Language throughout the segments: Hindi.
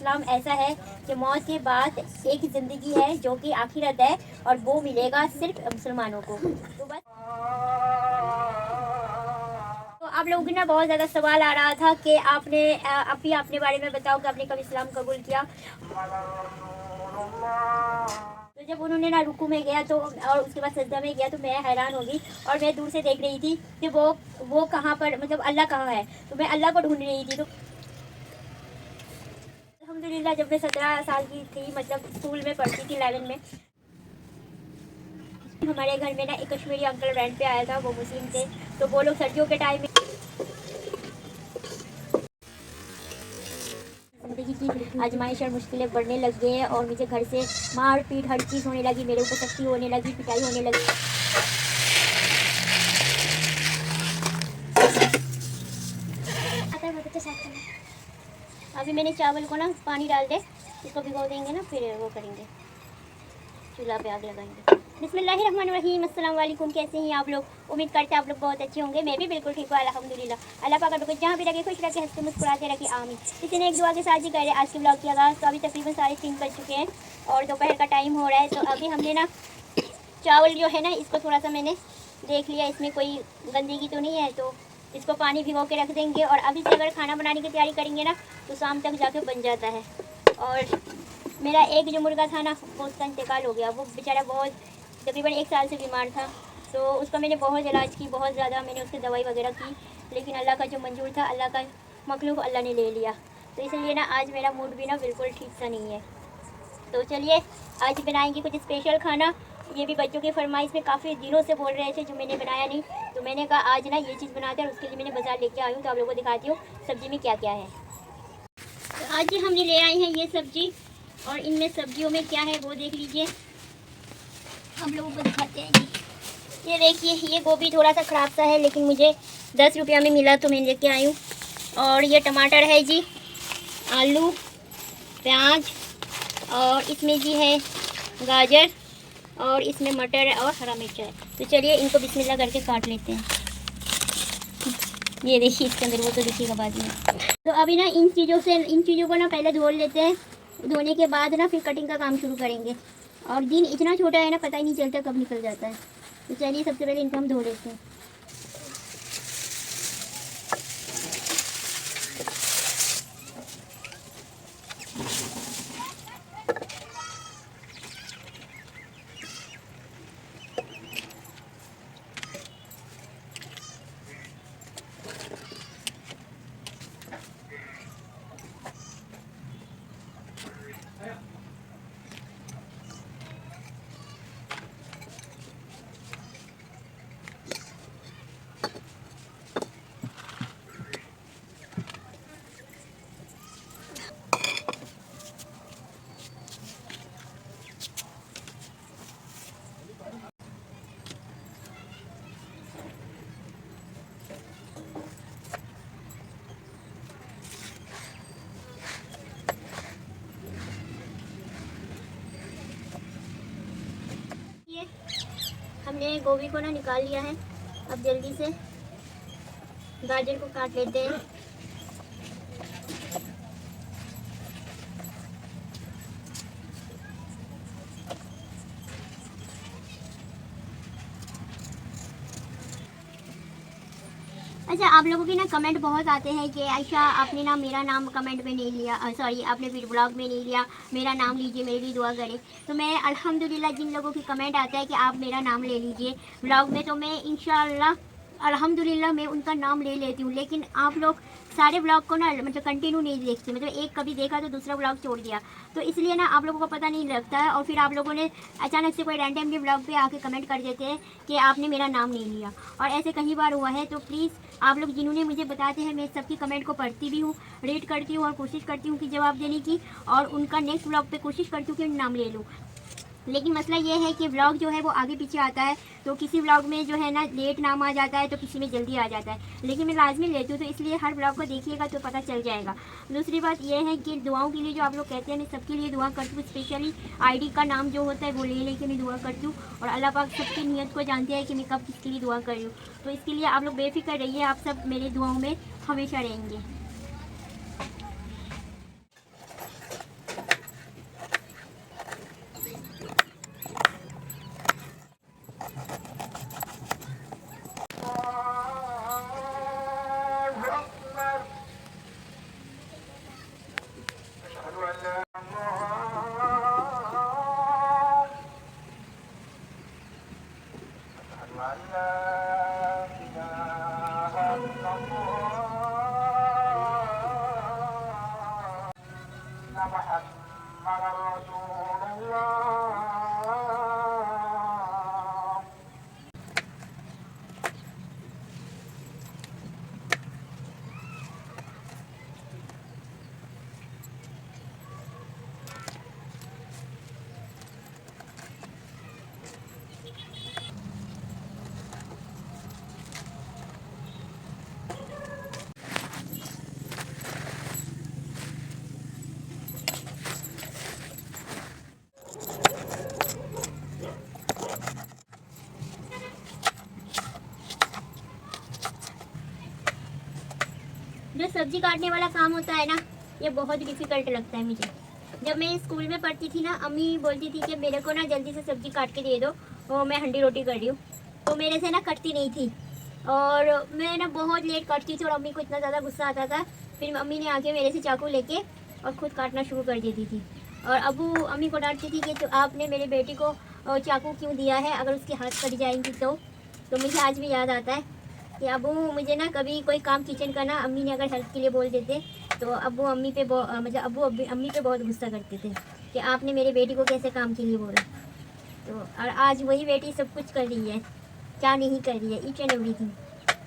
इस्लाम ऐसा है कि मौत के बाद एक ज़िंदगी है जो कि आखिरत है, और वो मिलेगा सिर्फ मुसलमानों को। तो बस तो आप लोगों की ना बहुत ज़्यादा सवाल आ रहा था कि आपने अभी अपने बारे में बताओ कि आपने कब इस्लाम कबूल किया। तो जब उन्होंने ना रुकू में गया तो और उसके बाद सजदा में गया तो मैं हैरान हो गई, और मैं दूर से देख रही थी कि वो कहाँ पर, मतलब अल्लाह कहाँ है। तो मैं अल्लाह को ढूंढ रही थी। तो अल्हम्दुलिल्लाह जब मैं 17 साल की थी, मतलब स्कूल में पढ़ती थी 11 में, हमारे घर में ना एक कश्मीरी अंकल रेंट पे आया था। वो मुस्लिम थे। तो वो लोग सर्दियों के टाइम में ज़िंदगी की आजमाइश और मुश्किलें बढ़ने लग गई हैं, और मुझे घर से मार पीट हर चीज़ होने लगी, मेरे ऊपर सख्ती होने लगी, पिटाई होने लगी। अभी मैंने चावल को ना पानी डाल दे, इसको भिगो देंगे ना, फिर वो करेंगे, चूल्हा पे आग लगाएंगे। बिस्मिल्लाहिर्रहमानिर्रहीम। अस्सलाम वालेकुम। कैसे हैं आप लोग? उम्मीद करते हैं आप लोग बहुत अच्छे होंगे। मैं भी बिल्कुल ठीक हूँ, अल्हम्दुलिल्लाह। अल्लाह पाक आपको जहाँ भी रखे खुश रखे, हंसते मुस्कुराते रखे, आमीन। किसी ने एक दुआ के साथ ही करे आज के ब्लॉग की आगाज़। तो अभी तकरीबन 3:30 बज चुके हैं और दोपहर का टाइम हो रहा है। तो अभी हमने ना चावल जो है ना, इसको थोड़ा सा मैंने देख लिया, इसमें कोई गंदगी तो नहीं है, तो इसको पानी भिगो के रख देंगे। और अभी से अगर खाना बनाने की तैयारी करेंगे ना तो शाम तक जाके बन जाता है। और मेरा एक जो मुर्गा था ना, वो उसका इंतकाल हो गया। वो बेचारा बहुत तकरीबन 1 साल से बीमार था। तो उसका मैंने बहुत इलाज की, बहुत ज़्यादा मैंने उसकी दवाई वगैरह की, लेकिन अल्लाह का जो मंजूर था, अल्लाह का मखलूक अल्लाह ने ले लिया। तो इसलिए ना आज मेरा मूड भी ना बिल्कुल ठीक सा नहीं है। तो चलिए आज बनाएंगे कुछ स्पेशल खाना। ये भी बच्चों की फरमाइश में काफ़ी दिनों से बोल रहे थे, जो मैंने बनाया नहीं। तो मैंने कहा आज ना ये चीज़ बनाते हैं, और उसके लिए मैंने बाज़ार लेके आई हूँ। तो आप लोगों को दिखाती हूँ सब्ज़ी में क्या क्या है। तो आज हमने ले आए हैं ये सब्ज़ी, और इनमें सब्जियों में क्या है वो देख लीजिए। हम लोगों को दिखाते हैं जी। ये देखिए, ये गोभी थोड़ा सा ख़राब सा है, लेकिन मुझे 10 रुपया में मिला तो मैं लेके आई हूँ। और ये टमाटर है जी, आलू, प्याज, और इसमें जी है गाजर, और इसमें मटर है और हरा मिर्च है। तो चलिए इनको बिस्मिल्लाह करके काट लेते हैं। ये देखिए इसके अंदर, वो तो देखिएगा बाद में। तो अभी ना इन चीज़ों को ना पहले धो लेते हैं। धोने के बाद ना फिर कटिंग का काम शुरू करेंगे। और दिन इतना छोटा है ना, पता ही नहीं चलता कब निकल जाता है। तो चलिए सबसे पहले इनको हम धो लेते हैं। हमने गोभी को ना निकाल लिया है। अब जल्दी से गाजर को काट लेते हैं। अच्छा, आप लोगों के ना कमेंट बहुत आते हैं कि आयशा आपने ना मेरा नाम कमेंट में नहीं लिया, सॉरी आपने वीडियो ब्लॉग में नहीं लिया, मेरा नाम लीजिए, मेरे लिए दुआ करें। तो मैं अल्हम्दुलिल्लाह जिन लोगों की कमेंट आता है कि आप मेरा नाम ले लीजिए ब्लॉग में, तो मैं इंशाअल्लाह अल्हम्दुलिल्लाह मैं उनका नाम ले लेती हूँ। लेकिन आप लोग सारे ब्लॉग को ना मतलब कंटिन्यू नहीं देखते, मतलब एक कभी देखा तो दूसरा ब्लॉग छोड़ दिया, तो इसलिए ना आप लोगों को पता नहीं लगता है। और फिर आप लोगों ने अचानक से कोई रैंडमली ब्लॉग पे आके कमेंट कर देते हैं कि आपने मेरा नाम नहीं लिया, और ऐसे कई बार हुआ है। तो प्लीज़ आप लोग जिन्होंने मुझे बताते हैं, मैं सबकी कमेंट को पढ़ती भी हूँ, रीड करती हूँ, और कोशिश करती हूँ कि जवाब देने की, और उनका नेक्स्ट ब्लॉग पे कोशिश करती हूँ कि नाम ले लूँ। लेकिन मसला ये है कि व्लॉग जो है वो आगे पीछे आता है, तो किसी व्लॉग में जो है ना लेट नाम आ जाता है, तो किसी में जल्दी आ जाता है। लेकिन मैं लाजमी लेती हूँ, तो इसलिए हर व्लॉग को देखिएगा तो पता चल जाएगा। दूसरी बात ये है कि दुआओं के लिए जो आप लोग कहते हैं, मैं सबके लिए दुआ करती हूँ। स्पेशली आईडी का नाम जो होता है वो ले लेके मैं दुआ करती हूँ, और अल्लाह पाक सबकी नीयत को जानते हैं कि मैं कब किसके लिए दुआ कर रही हूँ। तो इसके लिए आप लोग बेफिक्र रहिए, आप सब मेरी दुआओं में हमेशा रहेंगे। जो सब्जी काटने वाला काम होता है ना, ये बहुत डिफिकल्ट लगता है मुझे। जब मैं स्कूल में पढ़ती थी ना, अम्मी बोलती थी कि मेरे को ना जल्दी से सब्जी काट के दे दो, और मैं हंडी रोटी कर रही हूँ, तो मेरे से ना कटती नहीं थी और मैं ना बहुत लेट काटती थी और अम्मी को इतना ज़्यादा गुस्सा आता था। फिर अम्मी ने आके मेरे से चाकू लेके और ख़ुद काटना शुरू कर देती थी। और अबू अम्मी को डांटती थी कि तो आपने मेरे बेटी को चाकू क्यों दिया है, अगर उसके हाथ कट जाएंगी तो मुझे आज भी याद आता है कि अबू मुझे ना कभी कोई काम किचन का ना अम्मी ने अगर हेल्प के लिए बोल देते तो अबू अम्मी पे मतलब अम्मी पे बहुत गुस्सा करते थे कि आपने मेरे बेटी को कैसे काम के लिए बोला। तो और आज वही बेटी सब कुछ कर रही है, क्या नहीं कर रही है, ईच एंड एवरीथिंग।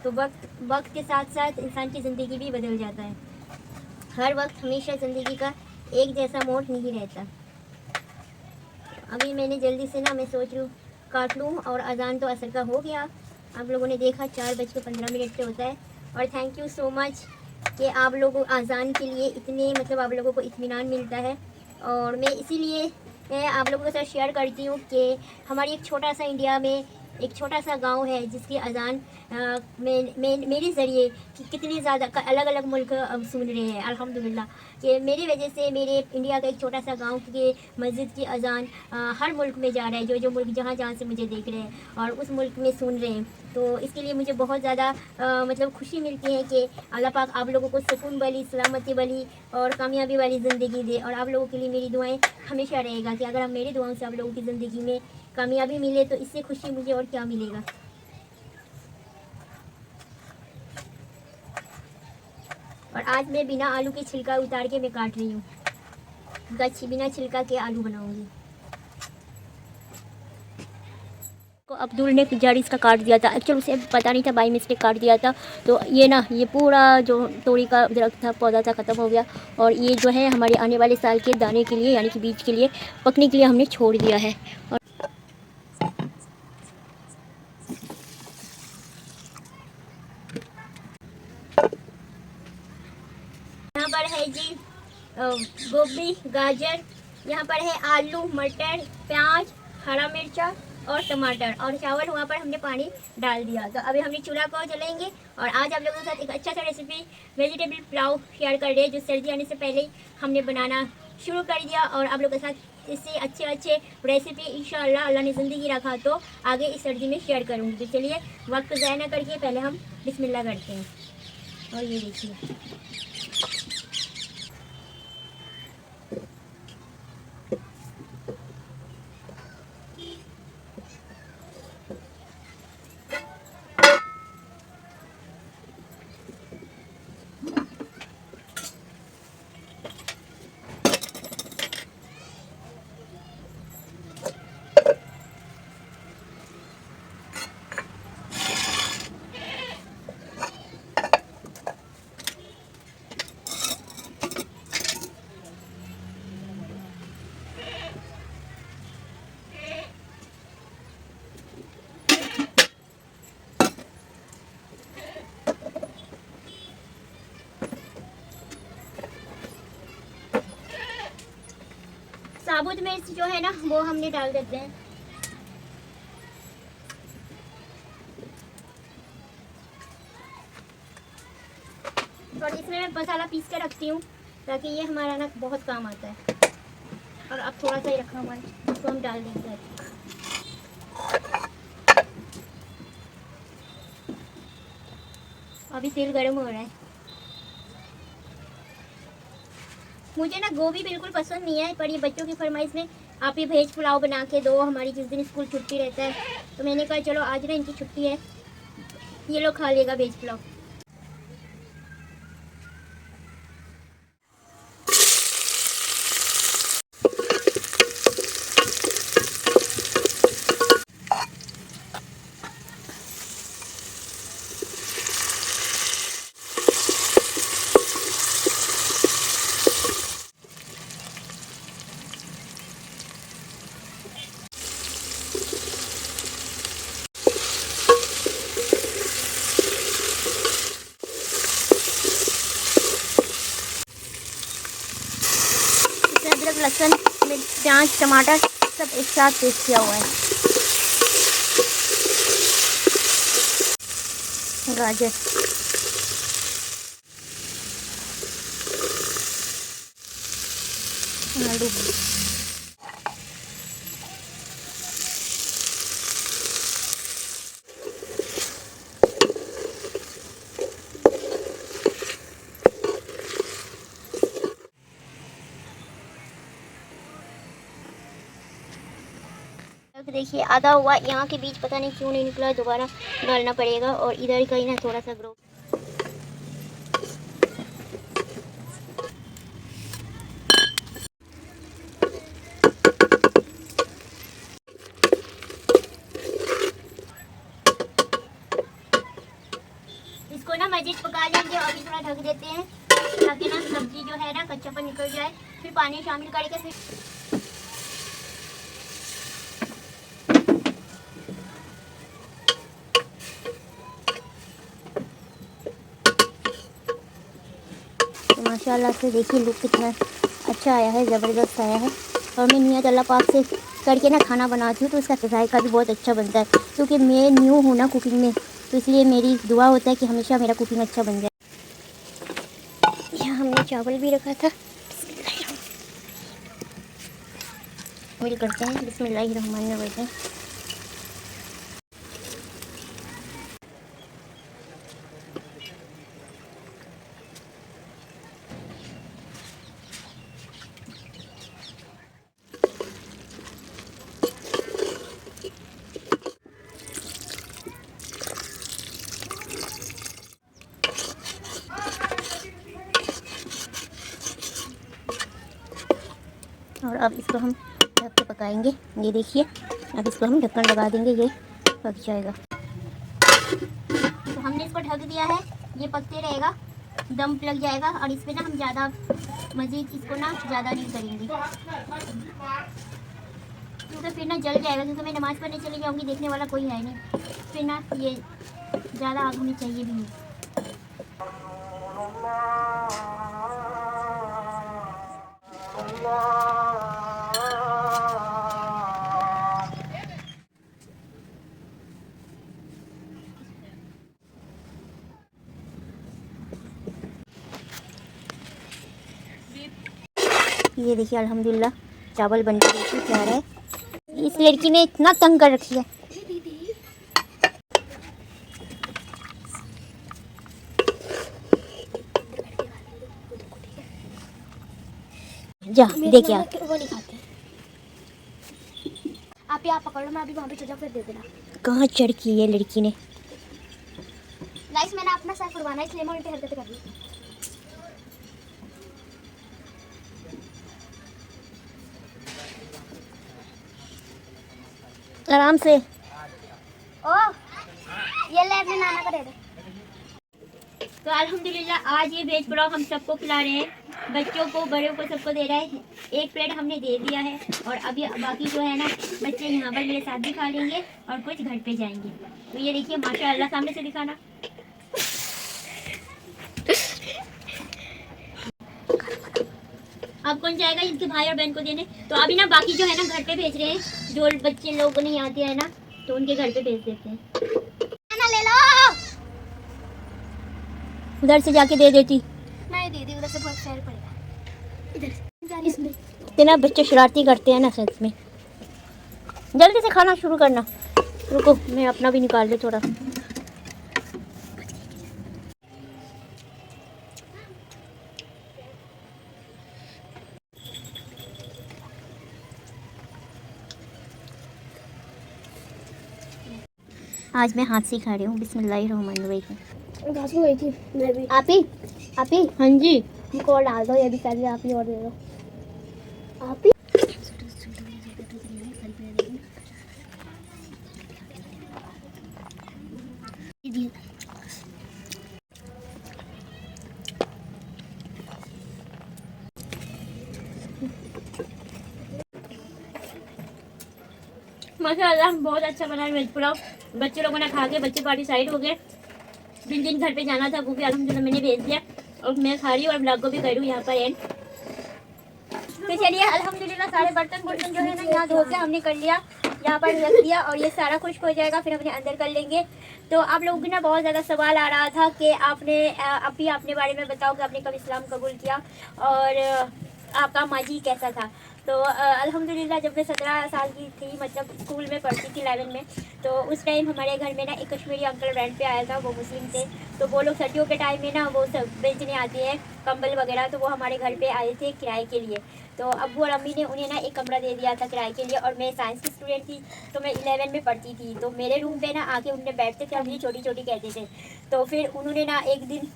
तो वक्त के साथ साथ इंसान की ज़िंदगी भी बदल जाता है। हर वक्त हमेशा ज़िंदगी का एक जैसा मोड़ नहीं रहता। अभी मैंने जल्दी से ना मैं सोच रही हूँ काट लूँ, और अजान तो असर का हो गया, आप लोगों ने देखा 4:15 पे होता है। और थैंक यू सो मच कि आप लोगों अजान के लिए इतने मतलब आप लोगों को इत्मीनान मिलता है। और मैं इसीलिए मैं आप लोगों के साथ शेयर करती हूँ कि हमारी एक छोटा सा इंडिया में एक छोटा सा गांव है जिसकी अजान मेरे ज़रिए कितने ज़्यादा अलग अलग मुल्क सुन रहे हैं अल्हम्दुलिल्लाह। कि मेरी वजह से मेरे इंडिया का एक छोटा सा गांव के मस्जिद की अजान हर मुल्क में जा रहा है, जो मुल्क जहाँ से मुझे देख रहे हैं और उस मुल्क में सुन रहे हैं। तो इसके लिए मुझे बहुत ज़्यादा मतलब खुशी मिलती है कि अल्लाह पाक आप लोगों को सुकून वाली, सलामती वाली और कामयाबी वाली ज़िंदगी दे। और आप लोगों के लिए मेरी दुआएं हमेशा रहेगा कि अगर आप मेरी दुआओं से आप लोगों की ज़िंदगी में कामयाबी मिले तो इससे खुशी मुझे और क्या मिलेगा। और आज मैं बिना आलू के छिलका उतार के मैं काट रही हूँ, बिना छिलका के आलू बनाऊंगी। को अब्दुल ने जड़ इसका काट दिया था, एक्चुअली उसे पता नहीं था, बाई मिस्टेक काट दिया था। तो ये ना ये पूरा जो तोड़ी का दरख्त था, पौधा था, ख़त्म हो गया। और ये जो है हमारे आने वाले साल के दाने के लिए यानी कि बीज के लिए पकने के लिए हमने छोड़ दिया है। और यहाँ पर है जी गोभी, गाजर, यहाँ पर है आलू, मटर, प्याज, हरा मिर्चा और टमाटर, और चावल वहाँ पर हमने पानी डाल दिया। तो अभी हमने चूल्हा को जलाएंगे और आज आप लोगों के साथ एक अच्छा सा रेसिपी वेजिटेबल पुलाव शेयर कर रहे हैं, जो सर्दी आने से पहले ही हमने बनाना शुरू कर दिया। और आप लोगों के साथ इससे अच्छे रेसिपी इंशाअल्लाह अल्लाह ने ज़िंदगी रखा तो आगे इस सर्दी में शेयर करूँगी। तो चलिए वक्त ज़ाया ना करके पहले हम बिस्मिल्लाह करते हैं। और ये देखिए साबुत मिर्च जो है ना वो हमने डाल देते हैं। और इसमें मैं मसाला पीस के रखती हूँ ताकि ये हमारा ना बहुत काम आता है। और अब थोड़ा सा ही रखा हुआ है, इसको हम डाल देंगे। अभी तेल गर्म हो रहा है। मुझे ना गोभी बिल्कुल पसंद नहीं है, पर ये बच्चों की फरमाइश में आप ये वेज पुलाव बना के दो, हमारी जिस दिन स्कूल छुट्टी रहता है तो मैंने कहा चलो आज ना इनकी छुट्टी है, ये लोग खा लेगा वेज पुलाव। अदरक, लहसुन, मिर्च, प्याज, टमाटर सब एक साथ पेस्ट किया हुआ है। गाजर, आलू, देखिए आधा हुआ। यहाँ के बीच पता नहीं क्यों नहीं निकला, दोबारा डालना पड़ेगा। और इधर का ही ना थोड़ा सा ग्रो। इसको ना मजीद पका लेंगे और अभी थोड़ा ढक देते हैं ताकि ना सब्जी जो है ना कच्चापन निकल जाए। फिर पानी शामिल करके फिर माशाल्लाह से देखिए लुक कितना अच्छा आया है, ज़बरदस्त आया है। और मैं नियत अल्लाह पाक से करके ना खाना बनाती हूँ तो उसका जायका भी बहुत अच्छा बनता है, क्योंकि मैं न्यू हूँ ना कुकिंग में, तो इसलिए मेरी दुआ होता है कि हमेशा मेरा कुकिंग अच्छा बन जाए। यहाँ हमने चावल भी रखा था, मिल करते हैं। बिस्मिल्लाहिर्रहमानिर्रहीम। और अब इसको हम ढक के पकाएंगे। ये देखिए अब इसको हम ढक्कन लगा देंगे, ये पक जाएगा। तो हमने इसको ढक दिया है, ये पकते रहेगा, दम लग जाएगा। और इस पे ना हम ज़्यादा मज़ीद इसको ना ज़्यादा नहीं करेंगे, क्योंकि फिर ना जल जाएगा। क्योंकि मैं नमाज़ पढ़ने चली जाऊँगी, देखने वाला कोई है नहीं, फिर ना ये ज़्यादा आग होनी चाहिए भी नहीं। ये देखिए अल्हम्दुलिल्लाह चावल बन के देखिए क्या रहा है। इस लड़की ने इतना तंग कर रखी है। जा देखिए आप वो नहीं खाते। आप यहाँ पकड़ लो, मैं अभी वहाँ पे चला, फिर दे देना। कहाँ चढ़ की ये लड़की ने। गाइस मैंने अपना सर फुड़वाना है, इसलिए मैं उल्टी हरकतें कर रही हूँ। आराम से। ओह ये ले अपने नाना को दे दे। तो अल्हम्दुलिल्लाह आज ये वेज पुलाव हम सबको खिला रहे हैं, बच्चों को, बड़ों को, सबको दे रहे हैं। एक प्लेट हमने दे दिया है और अभी बाकी जो है ना बच्चे यहाँ पर मेरे साथ भी खा लेंगे और कुछ घर पे जाएंगे। तो ये देखिए माशाअल्लाह, सामने से दिखाना। अब कौन जाएगा इनके भाई और बहन को देने। तो अभी ना बाकी जो है ना घर पे भेज रहे हैं, जो बच्चे लोग नहीं आते हैं ना तो उनके घर पे भेज देते हैं। नाना ले लो। उधर से जाके दे देती। नहीं दीदी, उधर से बहुत शहर पड़ेगा, इधर इसमें। इतना बच्चे शरारती करते हैं ना सच में। जल्दी से खाना शुरू करना। रुको मैं अपना भी निकाल लूँ थोड़ा। आज मैं हाथ से खा रही हूँ। बिस्मिल्लाहिर्रहमानिर्रहीम। घास में गई थी मैं भी। आप ही हाँ जी, हमको और डाल दो, ये भी पहले आप ही और दे दो। आप ही माशाअल्लाह बहुत अच्छा बना है वेज पुलाव। बच्चे लोगों ने खा के बच्चे पार्टी साइड हो गए। जिन जिन घर पे जाना था वो भी अल्हम्दुलिल्लाह मैंने भेज दिया और मैं खा रही हूँ और ब्लॉग को भी कर रही हूँ यहाँ पर एंड। तो चलिए अल्हम्दुलिल्लाह सारे बर्तन वर्तन जो है ना यहाँ धो के हमने कर लिया, यहाँ पर रख दिया और ये सारा खुश्क हो जाएगा, फिर अपने अंदर कर लेंगे। तो आप लोगों की ना बहुत ज़्यादा सवाल आ रहा था कि आपने अभी अपने बारे में बताओ कि आपने कब इस्लाम कबूल किया और आपका माजी कैसा था। तो अल्हम्दुलिल्लाह जब मैं 17 साल की थी, मतलब स्कूल में पढ़ती थी 11 में, तो उस टाइम हमारे घर में ना एक कश्मीरी अंकल रेंट पे आया था, वो मुस्लिम थे। तो वो लोग सर्दियों के टाइम में ना वो सब बेचने आते हैं कंबल वगैरह, तो वो हमारे घर पे आए थे किराए के लिए। तो अब्बू और अम्मी ने उन्हें ना एक कमरा दे दिया था किराए के लिए, और मैं साइंस की स्टूडेंट थी तो मैं 11 में पढ़ती थी। तो मेरे रूम पे ना आके उन्हें बैठते थे और मुझे छोटी छोटी कहते थे। तो फिर उन्होंने ना एक दिन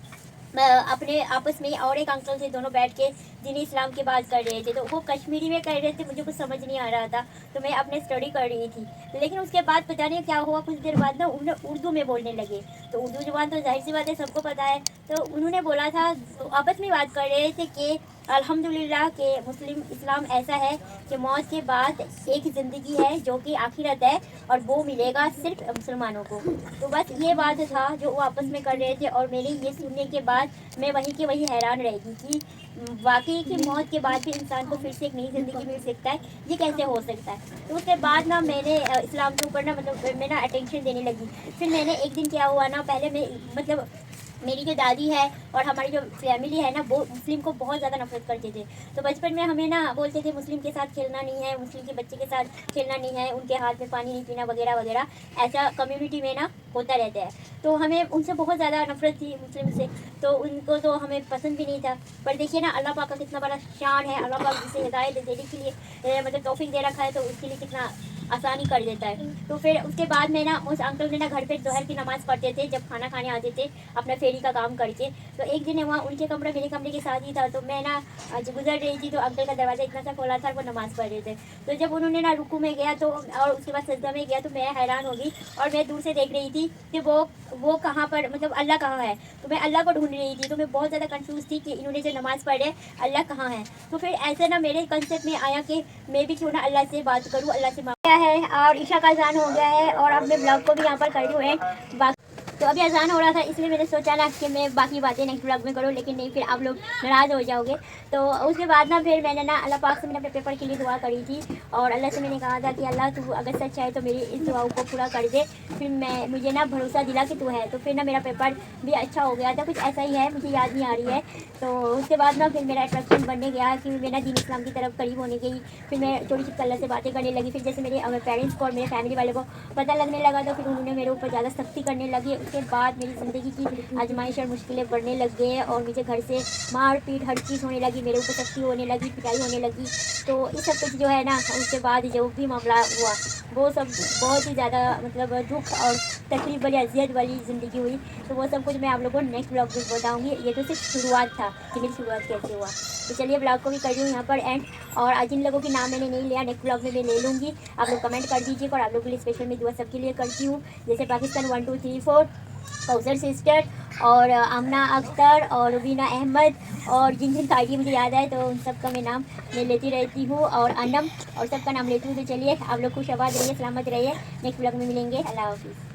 अपने आपस में और एक अंकल थे, दोनों बैठ के दीन इस्लाम की बात कर रहे थे। तो वो कश्मीरी में कर रहे थे, मुझे कुछ समझ नहीं आ रहा था, तो मैं अपने स्टडी कर रही थी। लेकिन उसके बाद पता नहीं क्या हुआ, कुछ देर बाद ना उन्होंने उर्दू में बोलने लगे। तो उर्दू जुबान तो जाहिर सी बात है सबको पता है। तो उन्होंने बोला था, आपस में बात कर रहे थे कि अल्हम्दुलिल्लाह के मुस्लिम इस्लाम ऐसा है कि मौत के बाद एक ज़िंदगी है जो कि आखिरत है, और वो मिलेगा सिर्फ मुसलमानों को। तो बस ये बात था जो वो आपस में कर रहे थे, और मेरे ये सुनने के बाद मैं वहीं के वहीं हैरान रह गई कि वाकई की मौत के बाद भी इंसान को फिर से एक नई ज़िंदगी मिल सकता है, ये कैसे हो सकता है। तो उसके बाद ना मैंने इस्लाम के ऊपर ना मतलब मैं ना अटेंशन देने लगी। फिर मैंने एक दिन क्या हुआ ना, पहले मैं मतलब मेरी जो दादी है और हमारी जो फैमिली है ना, वो मुस्लिम को बहुत ज़्यादा नफरत करते थे। तो बचपन में हमें ना बोलते थे मुस्लिम के साथ खेलना नहीं है, मुस्लिम के बच्चे के साथ खेलना नहीं है, उनके हाथ में पानी नहीं पीना वगैरह वगैरह, ऐसा कम्युनिटी में ना होता रहता है। तो हमें उनसे बहुत ज़्यादा नफरत थी मुस्लिम से, तो उनको तो हमें पसंद भी नहीं था। पर देखिए ना अल्लाह पाक का कितना बड़ा शान है, अल्लाह पाक जिसे हिदायत देने के लिए मतलब तौफीक दे रखा है, तो उसके लिए कितना आसानी कर देता है। तो फिर उसके बाद में ना उस अंकल ने ना घर पे दोपहर की नमाज़ पढ़ते थे जब खाना खाने आते थे अपना फेरी का काम करके। तो एक दिन वहाँ उनके कमरा मेरे कमरे के साथ ही था, तो मैं ना आज गुजर रही थी, तो अंकल का दरवाज़ा इतना सा खोला था, वो नमाज़ पढ़ रहे थे। तो जब उन्होंने ना रुकू में गया तो और उसके बाद सजदा में गया, तो मैं हैरान हो गई, और मैं दूर से देख रही थी कि वो कहाँ पर, मतलब अल्लाह कहाँ है। तो मैं अल्लाह को ढूंढ रही थी, तो मैं बहुत ज़्यादा कंफ्यूज थी कि इन्होंने जो नमाज़ पढ़े अल्लाह कहाँ है। तो फिर ऐसे ना मेरे कंसेप्ट में आया कि मैं भी क्यों ना अल्लाह से बात करूँ, अल्लाह से मांगा है। और ईशा का अज़ान हो गया है, और अब मैं ब्लॉग को भी यहाँ पर कर रही हूँ। तो अभी अज़ान हो रहा था, इसलिए मैंने सोचा ना कि मैं बाकी बातें नेक्स्ट ब्लॉग में करूँ, लेकिन नहीं, फिर आप लोग नाराज़ हो जाओगे। तो उसके बाद ना फिर मैंने ना अल्लाह पाक से मैंने अपने पेपर के लिए दुआ करी थी, और अल्लाह से मैंने कहा था कि अल्लाह तू अगर सच है तो मेरी इस दुआओं को पूरा कर दे। फिर मुझे ना भरोसा दिला कि तू है। तो फिर ना मेरा पेपर भी अच्छा हो गया था, कुछ ऐसा ही है, मुझे याद नहीं आ रही है। तो उसके बाद ना फिर मेरा अट्रैक्शन बनने गया कि मैं ना दीन इस्लाम की तरफ करीब होने गई। फिर मैं थोड़ी सी अल्लाह से बातें करने लगी। फिर जैसे मेरे पेरेंट्स को और मेरे फैमिली वाले को पता लगने लगा, तो फिर उन्होंने मेरे ऊपर ज़्यादा सख्ती करने लगी। उसके बाद मेरी ज़िंदगी की आजमाइश और मुश्किलें बढ़ने लग गए, और मुझे घर से मार पीट हर चीज़ होने लगी, मेरे ऊपर सख्ती होने लगी, पिटाई होने लगी। तो इस सब कुछ जो है ना, उसके बाद जो भी मामला हुआ वो सब बहुत ही ज़्यादा मतलब दुख और तकलीफ वाली अजियत वाली ज़िंदगी हुई। तो वो सब कुछ मैं आप लोगों को नेक्स्ट ब्लॉग में बताऊँगी। ये तो सिर्फ शुरुआत था कि मेरी शुरुआत कैसे हुआ। तो चलिए ब्लॉग को भी कर रही हूँ यहाँ पर एंड, और आज जिन लोगों के नाम मैंने नहीं लिया नेक्स्ट ब्लॉग में मैं ले लूँगी। आप लोग कमेंट कर दीजिएगा, और आप लोगों के लिए स्पेशल मैं दुआ सबके लिए करती हूँ, जैसे पाकिस्तान 1 2 3 4, कौसर सिस्टर, और आमना अख्तर, और रुबीना अहमद, और जिन जिन का आईडी मुझे याद है तो उन सब का मैं नाम मैं लेती रहती हूँ, और अनम, और सबका नाम लेती हूँ। तो चलिए आप लोग खुश आबाद रहिए, सलामत रहिए, नेक्स्ट ब्लॉग में मिलेंगे। अल्लाह हाफिज़।